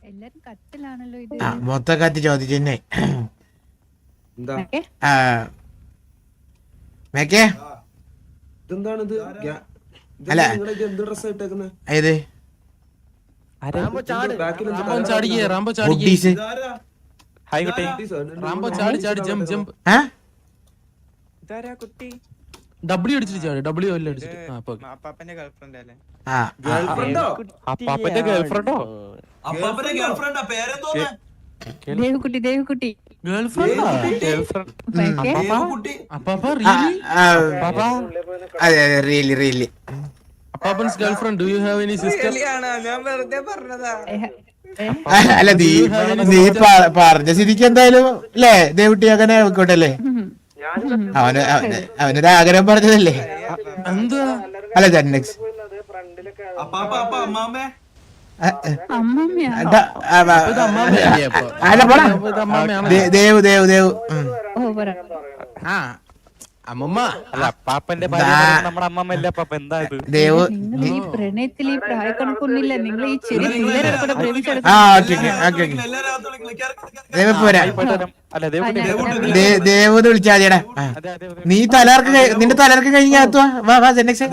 എല്ലാരും കത്തിലാണല്ലോ ഇത്. മൊത്തം കത്തി ചോദിച്ചെന്നെ മേക്കേ ഇതെന്താണിത്? അല്ല എന്ത് ഡ്രസ്സാ ഇട്ടേക്കുന്നത്? ഏത് ഗുഡീസ് ഡബ്ല്യു അടിച്ചിട്ട് ചാടി ഡബ്ല്യു എല്ലാം അടിച്ചിട്ട് അപ്പാപ്പന്റെ ഗേൾഫ്രണ്ട് അല്ലേ? അപ്പാപ്പന്റെ ഗേൾഫ്രണ്ടോ? ദേവക്കുട്ടി ദേവക്കുട്ടി ഗേൾഫ്രണ്ടാ? അപ്പാപ്പ റിയലി റിയലി അപ്പാപ്പൻസ് girlfriend. Do you have any sister? ഞാൻ വെറുതെ പറഞ്ഞതാ. അല്ല നീ പറഞ്ഞ സ്ഥിതിക്ക് എന്തായാലും അല്ലേ ദേവുട്ടി അങ്ങനെ ആയിക്കോട്ടല്ലേ. അവനൊരു ആഗ്രഹം പറഞ്ഞതല്ലേ. എന്താ അല്ല ജന്നക്സ് ദേവ് ദേവ് ദേവ് അമ്മമ്മ അല്ല അപ്പാപ്പന്റെ നമ്മുടെ അമ്മമ്മല്ലേ അപ്പാപ്പ എന്താ ഇത്? ദേവ് നിങ്ങൾ ഈ പ്രണയത്തിൽ ഈ പ്രായക്കണക്കൊന്നുമില്ല. നിങ്ങൾ ഈ ചെറിയ പിള്ളേരെ പ്രേമിച്ചെടുത്ത ദേവ് പോരാ. അല്ല ദേവ് വിളിച്ചാ മതിയടാ. നീ തലർക്ക് നിന്റെ തലർക്ക് കഴിഞ്ഞ വാ വാ ജന്നക്സ്